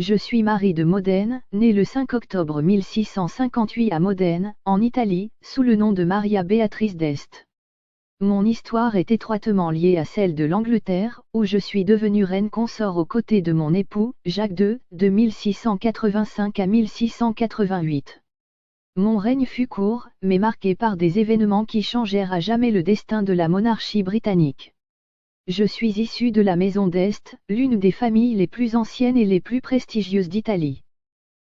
Je suis Marie de Modène, née le 5 octobre 1658 à Modène, en Italie, sous le nom de Maria Béatrice d'Este. Mon histoire est étroitement liée à celle de l'Angleterre, où je suis devenue reine consort aux côtés de mon époux, Jacques II, de 1685 à 1688. Mon règne fut court, mais marqué par des événements qui changèrent à jamais le destin de la monarchie britannique. Je suis issue de la maison d'Este, l'une des familles les plus anciennes et les plus prestigieuses d'Italie.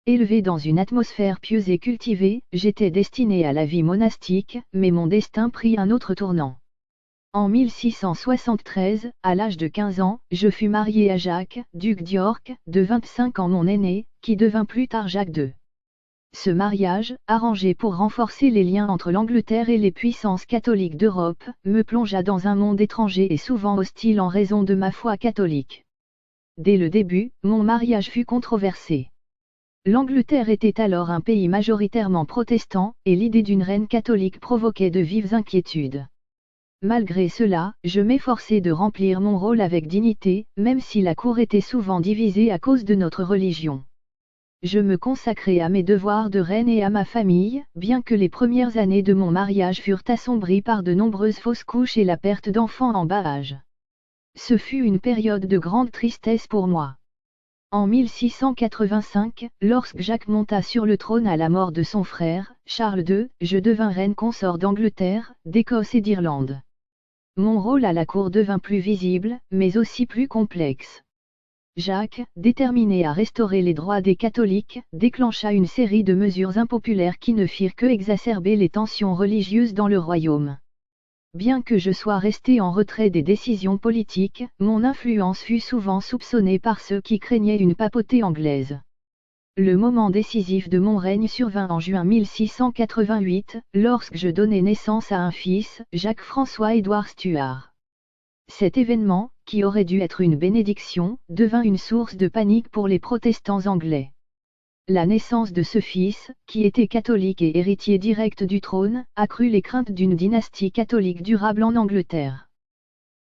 Élevée dans une atmosphère pieuse et cultivée, j'étais destinée à la vie monastique, mais mon destin prit un autre tournant. En 1673, à l'âge de 15 ans, je fus mariée à Jacques, duc d'York, de 25 ans mon aîné, qui devint plus tard Jacques II. Ce mariage, arrangé pour renforcer les liens entre l'Angleterre et les puissances catholiques d'Europe, me plongea dans un monde étranger et souvent hostile en raison de ma foi catholique. Dès le début, mon mariage fut controversé. L'Angleterre était alors un pays majoritairement protestant, et l'idée d'une reine catholique provoquait de vives inquiétudes. Malgré cela, je m'efforçai de remplir mon rôle avec dignité, même si la cour était souvent divisée à cause de notre religion. Je me consacrai à mes devoirs de reine et à ma famille, bien que les premières années de mon mariage furent assombries par de nombreuses fausses couches et la perte d'enfants en bas âge. Ce fut une période de grande tristesse pour moi. En 1685, lorsque Jacques monta sur le trône à la mort de son frère, Charles II, je devins reine consort d'Angleterre, d'Écosse et d'Irlande. Mon rôle à la cour devint plus visible, mais aussi plus complexe. Jacques, déterminé à restaurer les droits des catholiques, déclencha une série de mesures impopulaires qui ne firent que exacerber les tensions religieuses dans le royaume. Bien que je sois resté en retrait des décisions politiques, mon influence fut souvent soupçonnée par ceux qui craignaient une papauté anglaise. Le moment décisif de mon règne survint en juin 1688, lorsque je donnai naissance à un fils, Jacques-François-Édouard Stuart. Cet événement, qui aurait dû être une bénédiction, devint une source de panique pour les protestants anglais. La naissance de ce fils, qui était catholique et héritier direct du trône, accrut les craintes d'une dynastie catholique durable en Angleterre.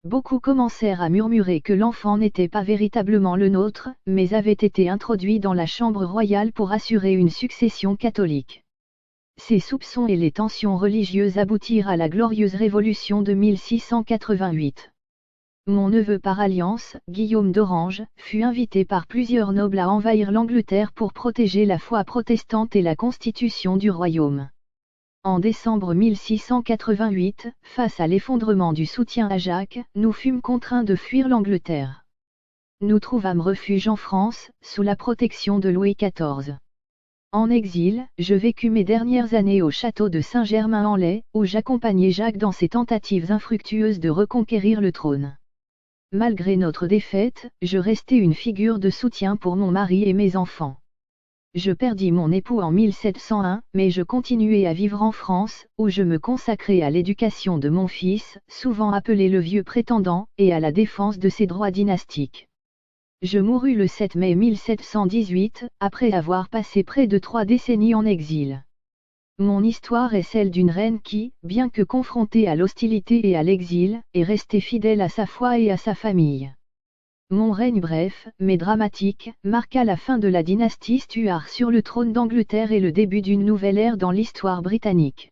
Beaucoup commencèrent à murmurer que l'enfant n'était pas véritablement le nôtre, mais avait été introduit dans la chambre royale pour assurer une succession catholique. Ces soupçons et les tensions religieuses aboutirent à la glorieuse Révolution de 1688. Mon neveu par alliance, Guillaume d'Orange, fut invité par plusieurs nobles à envahir l'Angleterre pour protéger la foi protestante et la constitution du royaume. En décembre 1688, face à l'effondrement du soutien à Jacques, nous fûmes contraints de fuir l'Angleterre. Nous trouvâmes refuge en France, sous la protection de Louis XIV. En exil, je vécus mes dernières années au château de Saint-Germain-en-Laye, où j'accompagnai Jacques dans ses tentatives infructueuses de reconquérir le trône. Malgré notre défaite, je restai une figure de soutien pour mon mari et mes enfants. Je perdis mon époux en 1701, mais je continuai à vivre en France, où je me consacrai à l'éducation de mon fils, souvent appelé le vieux prétendant, et à la défense de ses droits dynastiques. Je mourus le 7 mai 1718, après avoir passé près de 3 décennies en exil. Mon histoire est celle d'une reine qui, bien que confrontée à l'hostilité et à l'exil, est restée fidèle à sa foi et à sa famille. Mon règne bref, mais dramatique, marqua la fin de la dynastie Stuart sur le trône d'Angleterre et le début d'une nouvelle ère dans l'histoire britannique.